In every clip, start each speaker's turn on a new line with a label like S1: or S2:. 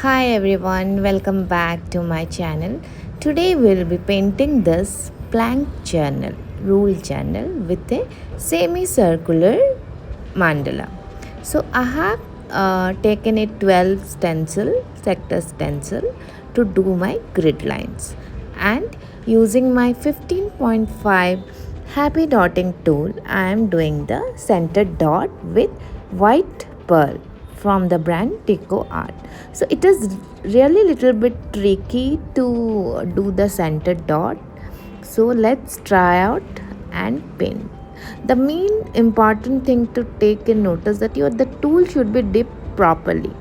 S1: Hi everyone, welcome back to my channel. Today we'll be painting this plank journal, rule journal with a semicircular mandala. So I have taken a 12 sector stencil to do my grid lines, and using my 15.5 happy dotting tool I am doing the center dot with white pearl from the brand Deco Art. So it is really little bit tricky to do the center dot. So let's try out and paint. The main important thing to take in notice that the tool should be dipped properly,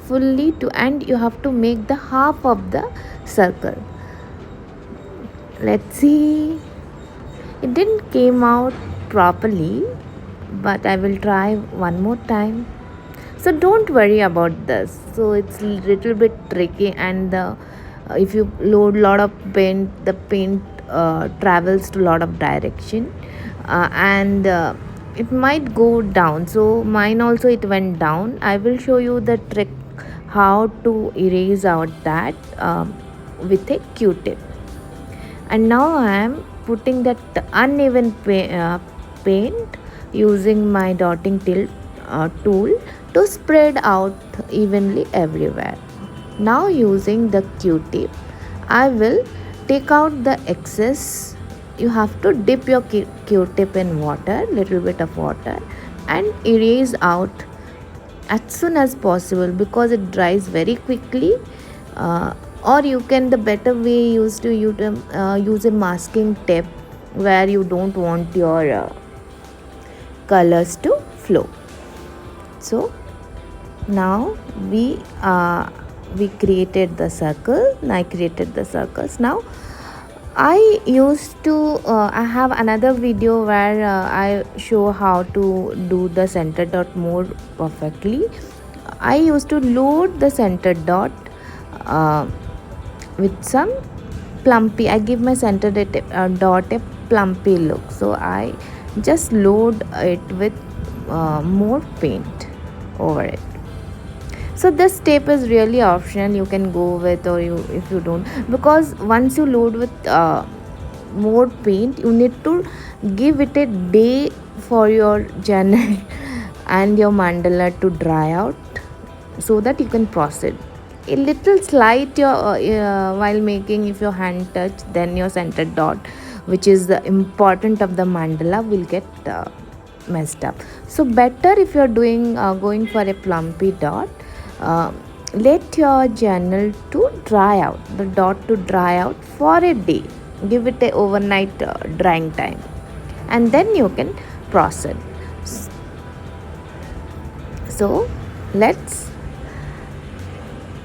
S1: fully to, and you have to make the half of the circle. Let's see. It didn't came out properly, but I will try one more time. So don't worry about this. So it's little bit tricky, and if you load lot of paint, the paint travels to lot of direction, and it might go down. So mine also it went down. I will show you the trick how to erase out that with a Q-tip. And now I am putting that uneven paint using my dotting tool to spread out evenly everywhere. Now using the Q-tip, I will take out the excess. You have to dip your Q-tip in water, little bit of water, and erase out as soon as possible because it dries very quickly. Or you can, the better way is to use a masking tape where you don't want your colors to flow. So now we created the circle. I created the circles. Now I used to I have another video where I show how to do the center dot more perfectly. I used to load the center dot uh, with some plumpy. I give my center dot a plumpy look, so I just load it with more paint over it. So this tape is really optional, you can go with, or you, if you don't, because once you load with more paint, you need to give it a day for your journal and your mandala to dry out so that you can proceed. A little slight your while making, if your hand touch, then your center dot, which is the important of the mandala, will get messed up. So better if you're doing going for a plumpy dot, uh, let your journal to dry out, the dot to dry out for a day. Give it a overnight drying time, and then you can proceed. So let's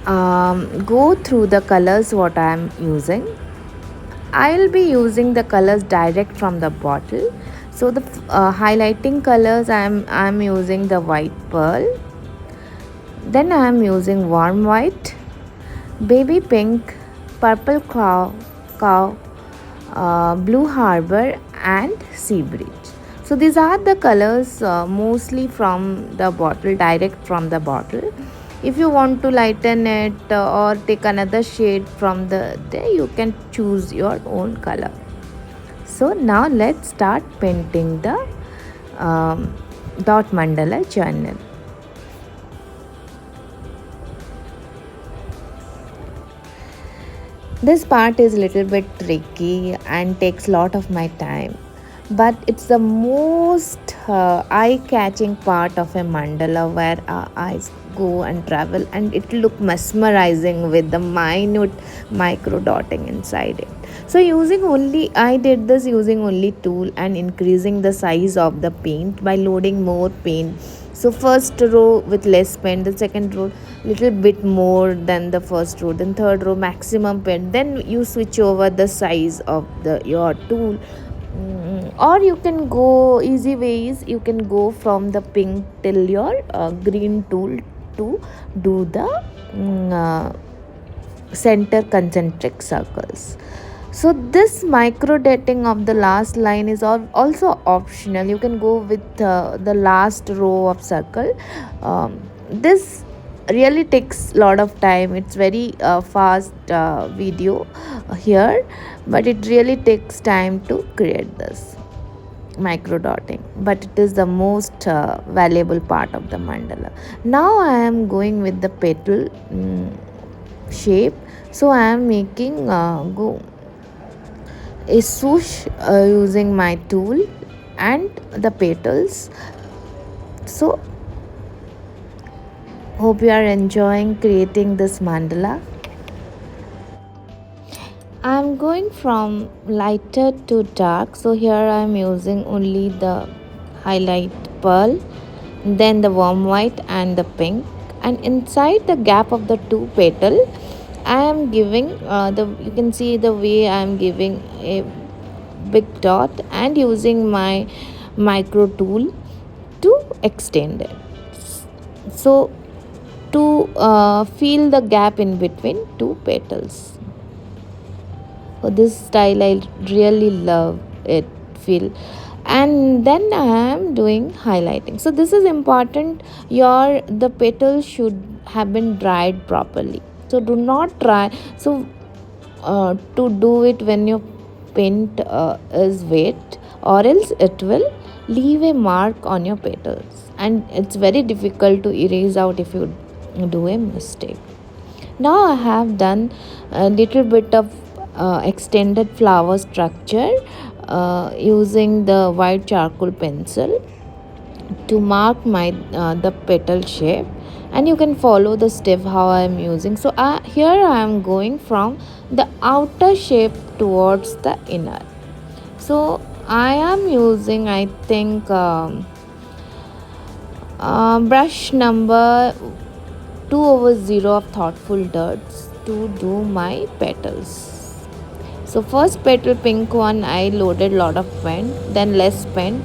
S1: go through the colors what I am using. I'll be using the colors direct from the bottle. So the highlighting colors, I'm using the white pearl, then I am using warm white, baby pink, purple cow, blue harbor, and sea breeze. So these are the colors mostly from the bottle, direct from the bottle. If you want to lighten it or take another shade from there, you can choose your own color. So now let's start painting the dot mandala journal. This part is little bit tricky and takes lot of my time, but it's the most eye-catching part of a mandala where our eyes go and travel, and it look mesmerizing with the minute micro dotting inside it. So I did this using only tool and increasing the size of the paint by loading more paint. So first row with less paint, the second row little bit more than the first row, then third row maximum paint, then you switch over the size of your tool. Or you can go easy ways, you can go from the pink till your green tool to do the center concentric circles. So this micro dating of the last line is also optional. You can go with the last row of circle. This really takes lot of time. It's very fast video here, but it really takes time to create this micro dotting, but it is the most valuable part of the mandala. Now I am going with the petal shape. So I am making go a swoosh using my tool and the petals. So hope you are enjoying creating this mandala. I'm going from lighter to dark, so here I'm using only the highlight pearl, then the warm white and the pink, and inside the gap of the two petal I am giving the you can see the way I am giving a big dot and using my micro tool to extend it, so to fill the gap in between two petals. So this style I really love it feel. And then I am doing highlighting. So this is important, your the petals should have been dried properly, so do not try to do it when your paint is wet, or else it will leave a mark on your petals and it's very difficult to erase out if you do a mistake. Now I have done a little bit of extended flower structure using the white charcoal pencil to mark my the petal shape, and you can follow the step how I am using. So here I am going from the outer shape towards the inner. So I am using, I think, brush number 2/0 of Thoughtful Darts to do my petals. So first petal pink one I loaded lot of pen, then less pen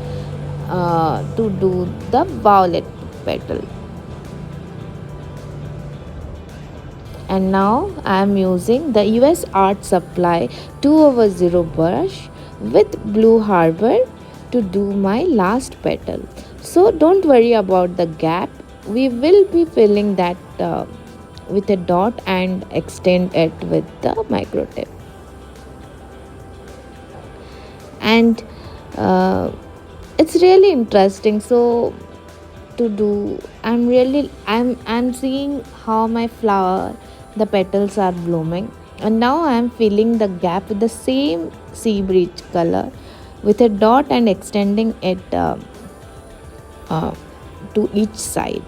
S1: to do the violet petal. And now I am using the US Art Supply 2/0 brush with Blue Harbor to do my last petal. So don't worry about the gap. We will be filling that with a dot and extend it with the micro tip. And it's really interesting. So to do, I'm seeing how my flower, the petals are blooming, and now I'm filling the gap with the same sea breeze color with a dot and extending it to each side.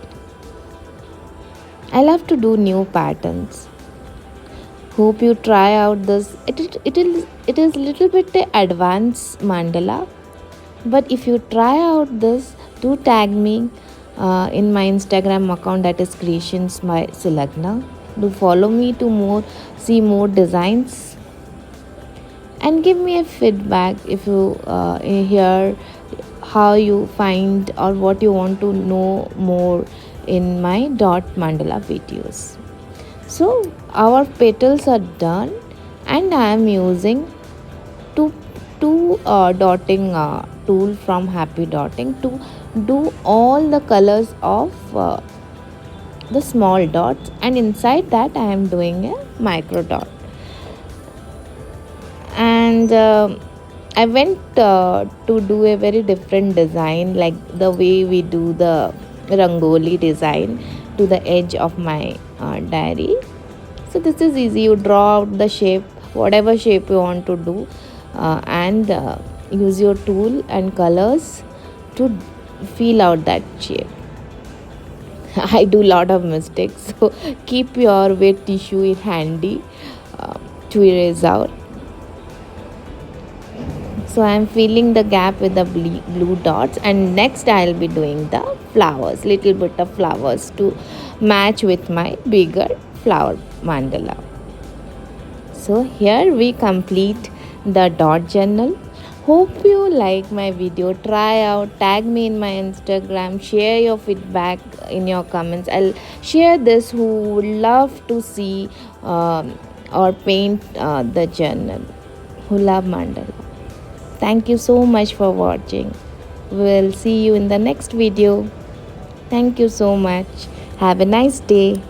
S1: I love to do new patterns. Hope you try out this. It is little bit advanced mandala, but if you try out this, do tag me in my Instagram account, that is Creations by Silagna. Do follow me to see more designs, and give me a feedback if you hear how you find or what you want to know more in my dot mandala videos. So our petals are done, and I am using two dotting tool from Happy Dotting to do all the colors of the small dots, and inside that I am doing a micro dot. And I went to do a very different design, like the way we do the rangoli design to the edge of my diary. So this is easy. You draw out the shape, whatever shape you want to do, and use your tool and colors to feel out that shape. I do lot of mistakes, so keep your wet tissue handy to erase out. So I am filling the gap with the blue dots, and next I'll be doing the flowers, little bit of flowers to match with my bigger flower mandala. So here we complete the dot journal. Hope you like my video. Try out, tag me in my Instagram, share your feedback in your comments. I'll share this who would love to see or paint the journal, who love mandala. Thank you so much for watching. We'll see you in the next video. Thank you so much. Have a nice day.